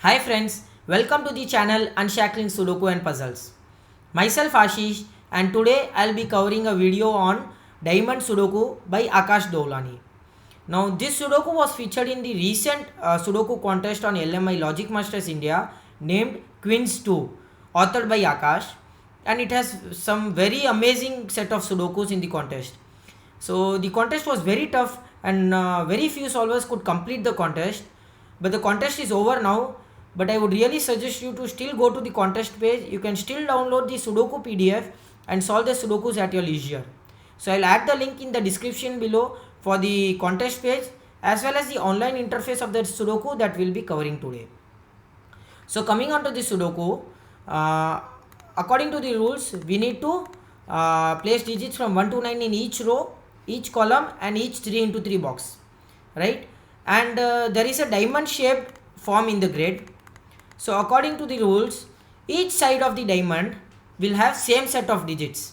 Hi friends, welcome to the channel Unshackling Sudoku and Puzzles. Myself Ashish and today I'll be covering a video on Diamond Sudoku by Akash Dowlani. Now this Sudoku was featured in the recent Sudoku contest on LMI Logic Masters India named Queens 2, authored by Akash, and it has some very amazing set of Sudokus in the contest. So the contest was very tough and very few solvers could complete the contest, but the contest is over now. But I would really suggest you to still go to the contest page. You can still download the Sudoku PDF and solve the Sudokus at your leisure. So I'll add the link in the description below for the contest page as well as the online interface of the Sudoku that we'll be covering today. So coming on to the Sudoku, according to the rules, we need to place digits from 1 to 9 in each row, each column and each 3 into 3 box, right? And there is a diamond shaped form in the grid. So according to the rules, each side of the diamond will have same set of digits,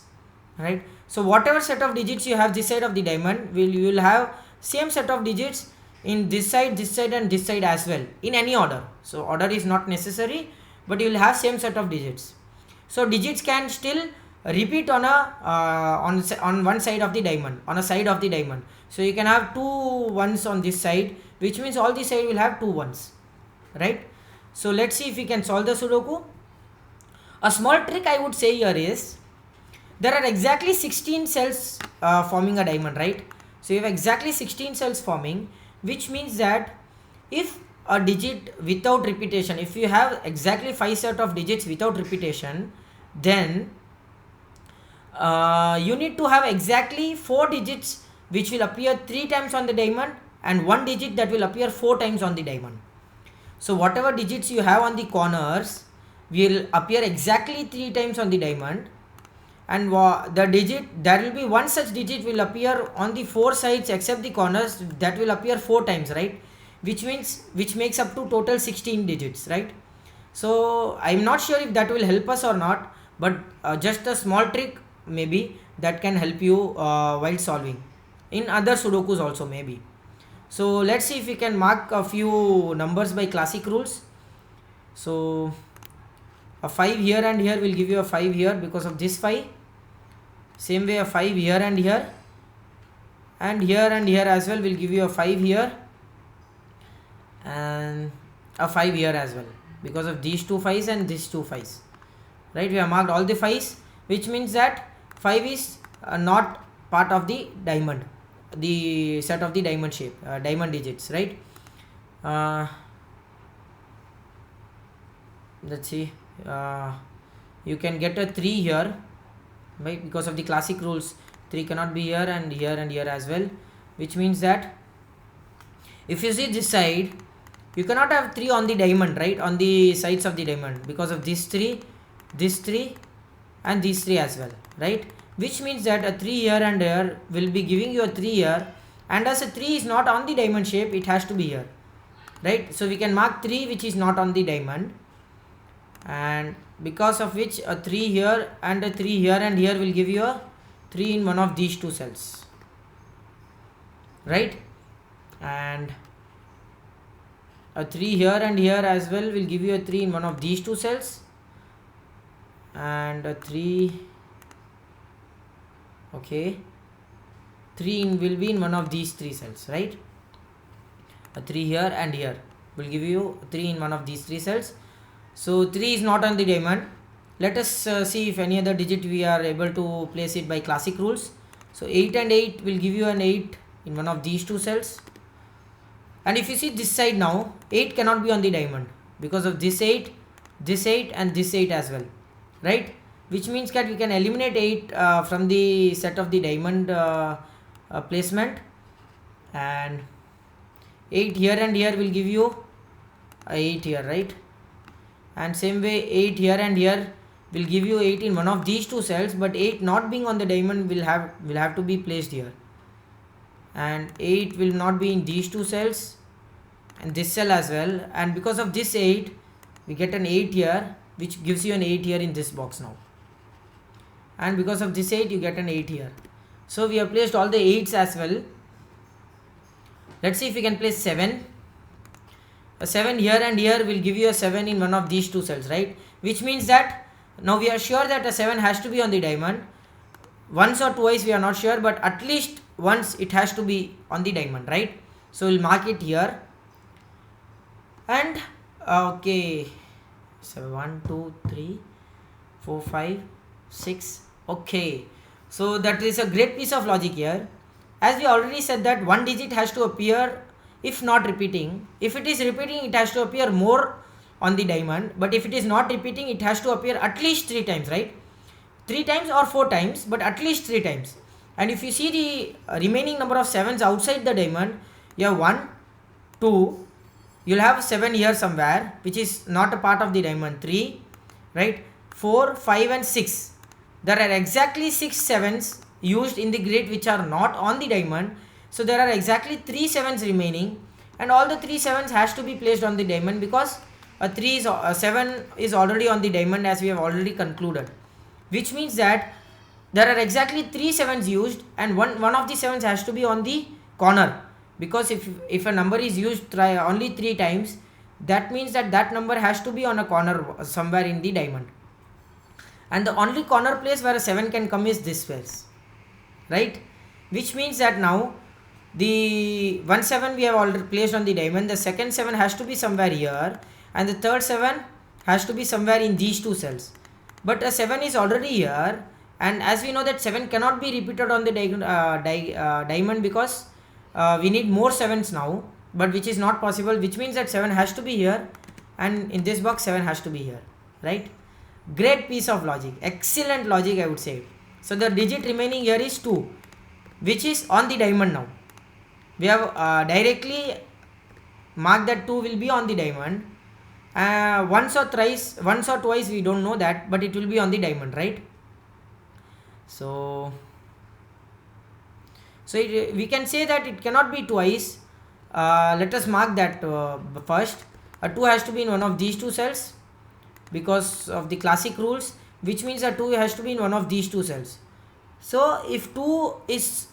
right? So whatever set of digits you have this side of the diamond, you will have same set of digits in this side and this side as well, in any order. So order is not necessary, but you will have same set of digits. So digits can still repeat on one side of the diamond, on a side of the diamond. So you can have two ones on this side, which means all the side will have two ones, right? So let's see if we can solve the Sudoku. A small trick I would say here is, there are exactly 16 cells forming a diamond, right? So you have exactly 16 cells forming, which means that if a digit without repetition, if you have exactly 5 set of digits without repetition, then you need to have exactly 4 digits which will appear 3 times on the diamond and 1 digit that will appear 4 times on the diamond. So whatever digits you have on the corners will appear exactly 3 times on the diamond, and there will be one such digit will appear on the 4 sides except the corners, that will appear 4 times, right? Which makes up to total 16 digits, right? So I'm not sure if that will help us or not, but just a small trick maybe that can help you while solving in other Sudokus also maybe. So let's see if we can mark a few numbers by classic rules. So a 5 here and here will give you a 5 here because of this 5. Same way a 5 here and here and here as well will give you a 5 here and a 5 here as well because of these two 5s and these two 5s, right? We have marked all the 5s, which means that 5 is not part of the diamond, the set of the diamond shape, diamond digits, right? Let's see, you can get a 3 here, right? Because of the classic rules, 3 cannot be here and here as well, which means that if you see this side, you cannot have 3 on the diamond, right? On the sides of the diamond because of this 3 and these 3 as well, right? Which means that a 3 here and here will be giving you a 3 here, and as a 3 is not on the diamond shape, it has to be here, right? So we can mark 3 which is not on the diamond, and because of which a 3 here and a 3 here and here will give you a 3 in one of these two cells, right? And a 3 here and here as well will give you a 3 in one of these two cells, and a 3, okay, 3 will be in one of these 3 cells, right? A 3 here and here will give you 3 in one of these 3 cells. So 3 is not on the diamond. Let us see if any other digit we are able to place it by classic rules. So 8 and 8 will give you an 8 in one of these two cells. And if you see this side now, 8 cannot be on the diamond because of this 8 and this 8 as well, right? Which means that we can eliminate 8 from the set of the diamond placement, and 8 here and here will give you a 8 here, right? And same way 8 here and here will give you 8 in one of these two cells, but 8 not being on the diamond will have to be placed here, and 8 will not be in these two cells and this cell as well, and because of this 8 we get an 8 here, which gives you an 8 here in this box now, and because of this 8 you get an 8 here. So we have placed all the 8s as well. Let's see if we can place 7. a 7 here and here will give you a 7 in one of these two cells, right? Which means that now we are sure that a 7 has to be on the diamond. Once or twice we are not sure, but at least once it has to be on the diamond, right? So we'll mark it here. And okay, so 1 2 3 4 5 6. Okay, so that is a great piece of logic here. As we already said that one digit has to appear if not repeating. If it is repeating, it has to appear more on the diamond, but if it is not repeating, it has to appear at least 3 times, right? 3 times or 4 times, but at least 3 times. And if you see the remaining number of 7s outside the diamond, you have 1 2, you'll have 7 here somewhere which is not a part of the diamond, 3, right? 4 5 and 6. There are exactly 6 7s used in the grid which are not on the diamond. So there are exactly 3 7s remaining, and all the 3 7s has to be placed on the diamond, because a 7 is already on the diamond, as we have already concluded. Which means that there are exactly 3 7s used, and one of the 7s has to be on the corner, because if a number is used only 3 times, that means that that number has to be on a corner somewhere in the diamond. And the only corner place where a 7 can come is this place, right? Which means that now the 1 7 we have already placed on the diamond, the second 7 has to be somewhere here, and the third 7 has to be somewhere in these two cells. But a 7 is already here, and as we know that 7 cannot be repeated on the diamond, because we need more 7s now, but which is not possible, which means that 7 has to be here, and in this box 7 has to be here, right? Great piece of logic, excellent logic, I would say. So the digit remaining here is 2, which is on the diamond now. We have directly marked that 2 will be on the diamond. Once or twice we don't know that, but it will be on the diamond, right? So we can say that it cannot be twice. Let us mark that first. A 2 has to be in one of these two cells because of the classic rules, which means that 2 has to be in one of these two cells. So if 2 is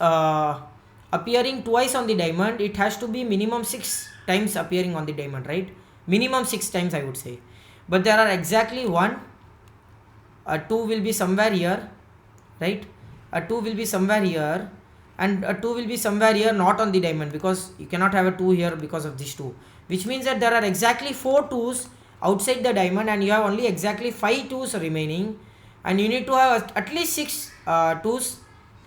appearing twice on the diamond, it has to be minimum 6 times appearing on the diamond, right? Minimum 6 times, I would say. But there are exactly 1, a 2 will be somewhere here, right? A 2 will be somewhere here, and a 2 will be somewhere here, not on the diamond, because you cannot have a 2 here because of this 2. Which means that there are exactly 4 2s outside the diamond, and you have only exactly 5 2s remaining, and you need to have at least 6 2s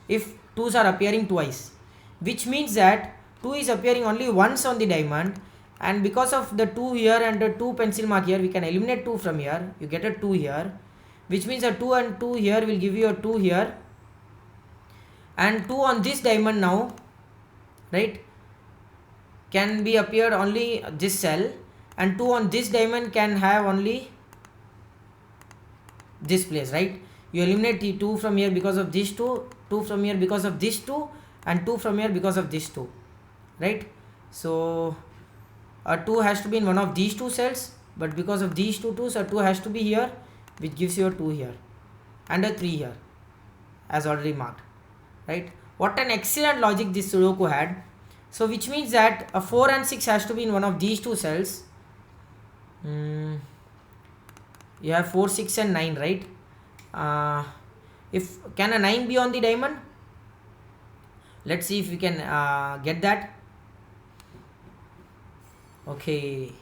if 2s are appearing twice. Which means that 2 is appearing only once on the diamond, and because of the 2 here and the 2 pencil mark here, we can eliminate 2 from here. You get a 2 here, which means a 2 and 2 here will give you a 2 here, and 2 on this diamond now, right, can be appeared only this cell, and 2 on this diamond can have only this place, right? You eliminate the 2 from here because of this 2, 2 from here because of this 2, and 2 from here because of this 2, right? So a 2 has to be in one of these two cells, but because of these two 2s, a 2 has to be here, which gives you a 2 here and a 3 here, as already marked, right? What an excellent logic this Sudoku had. So which means that a 4 and 6 has to be in one of these two cells. You have 4 6 and 9, right? If can a 9 be on the diamond? Let's see if we can get that. Okay,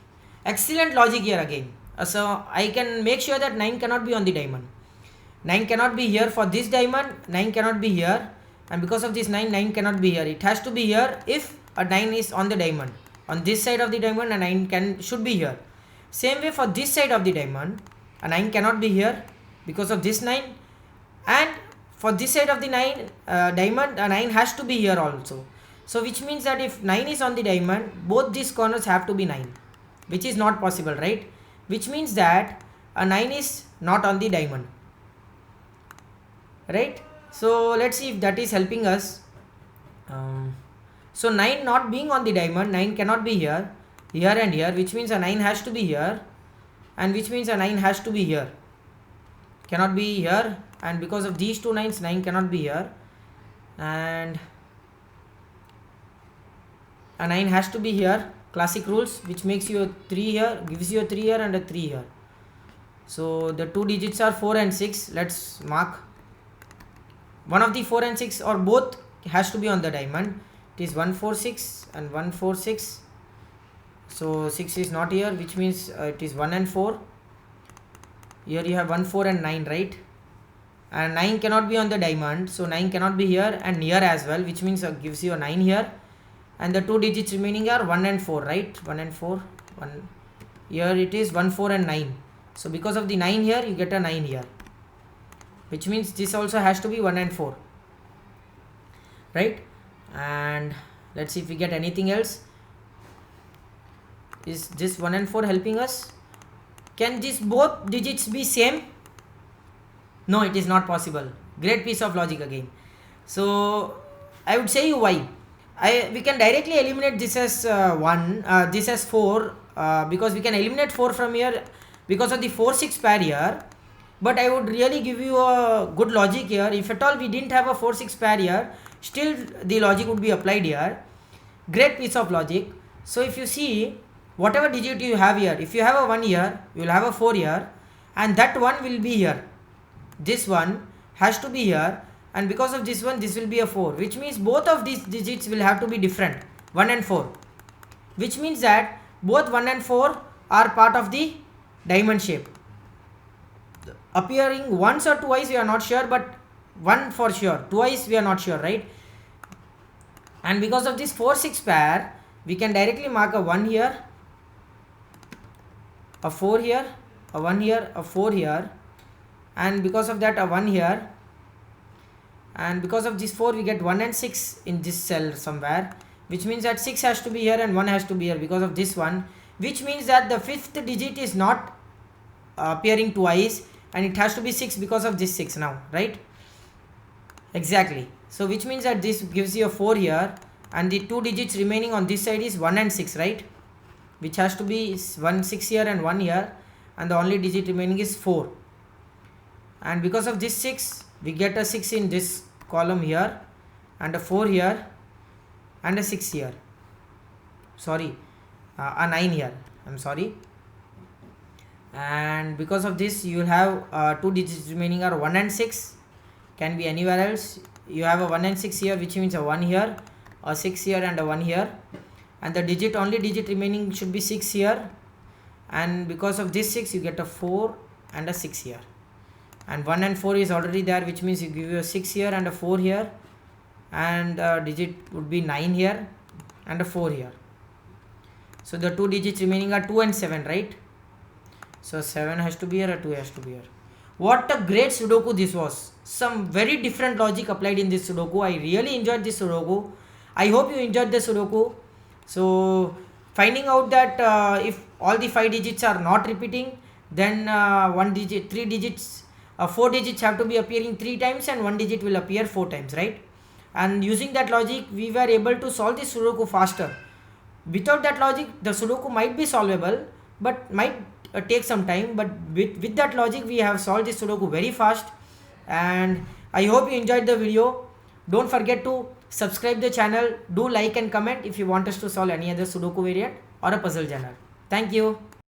excellent logic here again. So I can make sure that 9 cannot be on the diamond. 9 cannot be here for this diamond, 9 cannot be here, and because of this 9 cannot be here. It has to be here if a 9 is on the diamond. On this side of the diamond, a 9 should be here. Same way for this side of the diamond, a 9 cannot be here because of this 9, and for this side of the diamond, a 9 has to be here also. So which means that if 9 is on the diamond, both these corners have to be 9, which is not possible, right? Which means that a 9 is not on the diamond, right? So let's see if that is helping us. So 9 not being on the diamond, 9 cannot be here and here, which means a 9 has to be here, and which means a 9 has to be here, cannot be here, and because of these two 9s, 9 cannot be here, and a 9 has to be here, classic rules, which makes you a 3 here, gives you a 3 here and a 3 here. So the two digits are 4 and 6. Let's mark. One of the 4 and 6 or both has to be on the diamond. It is 146 and 146. So 6 is not here, which means it is 1 and 4. Here you have 1, 4 and 9, right? And 9 cannot be on the diamond, so 9 cannot be here and here as well, which means gives you a 9 here. And the two digits remaining are 1 and 4, right? 1 and 4. 1. Here it is 1, 4 and 9. So because of the 9 here, you get a 9 here, which means this also has to be 1 and 4, right? And let's see if we get anything else. Is this 1 and 4 helping us? Can these both digits be same? No, it is not possible. Great piece of logic again. So I would say you why. We can directly eliminate this as 1, this as 4, because we can eliminate 4 from here because of the 4-6 pair here. But I would really give you a good logic here. If at all we didn't have a 4-6 pair here, still the logic would be applied here. Great piece of logic. So if you see, whatever digit you have here, if you have a 1 here, you will have a 4 here, and that 1 will be here. This one has to be here, and because of this one, this will be a 4, which means both of these digits will have to be different, 1 and 4, which means that both 1 and 4 are part of the diamond shape. Appearing once or twice we are not sure, but 1 for sure, twice we are not sure, right? And because of this 4-6 pair, we can directly mark a 1 here, a 4 here, a 1 here, a 4 here, and because of that a 1 here, and because of this 4 we get 1 and 6 in this cell somewhere, which means that 6 has to be here and 1 has to be here because of this one, which means that the 5th digit is not appearing twice, and it has to be 6 because of this 6 now, right? Exactly. So which means that this gives you a 4 here, and the two digits remaining on this side is 1 and 6, right? Which has to be 1, 6 here and 1 here, and the only digit remaining is 4. And because of this 6, we get a 6 in this column here, and a 4 here, and a 6 here. Sorry, a 9 here. I'm sorry. And because of this, you will have two digits remaining are 1 and 6. Can be anywhere else. You have a 1 and 6 here, which means a 1 here, a 6 here, and a 1 here. And the only digit remaining should be 6 here. And because of this 6, you get a 4 and a 6 here. And 1 and 4 is already there, which means you give you a 6 here and a 4 here. And digit would be 9 here and a 4 here. So the two digits remaining are 2 and 7, right? So 7 has to be here, or 2 has to be here. What a great Sudoku this was. Some very different logic applied in this Sudoku. I really enjoyed this Sudoku. I hope you enjoyed the Sudoku. So finding out that if all the 5 digits are not repeating, then 4 digits have to be appearing 3 times and 1 digit will appear 4 times, right? And using that logic, we were able to solve this Sudoku faster. Without that logic, the Sudoku might be solvable, but might take some time. But with that logic, we have solved this Sudoku very fast. And I hope you enjoyed the video. Don't forget to subscribe the channel. Do like and comment if you want us to solve any other Sudoku variant or a puzzle genre. Thank you.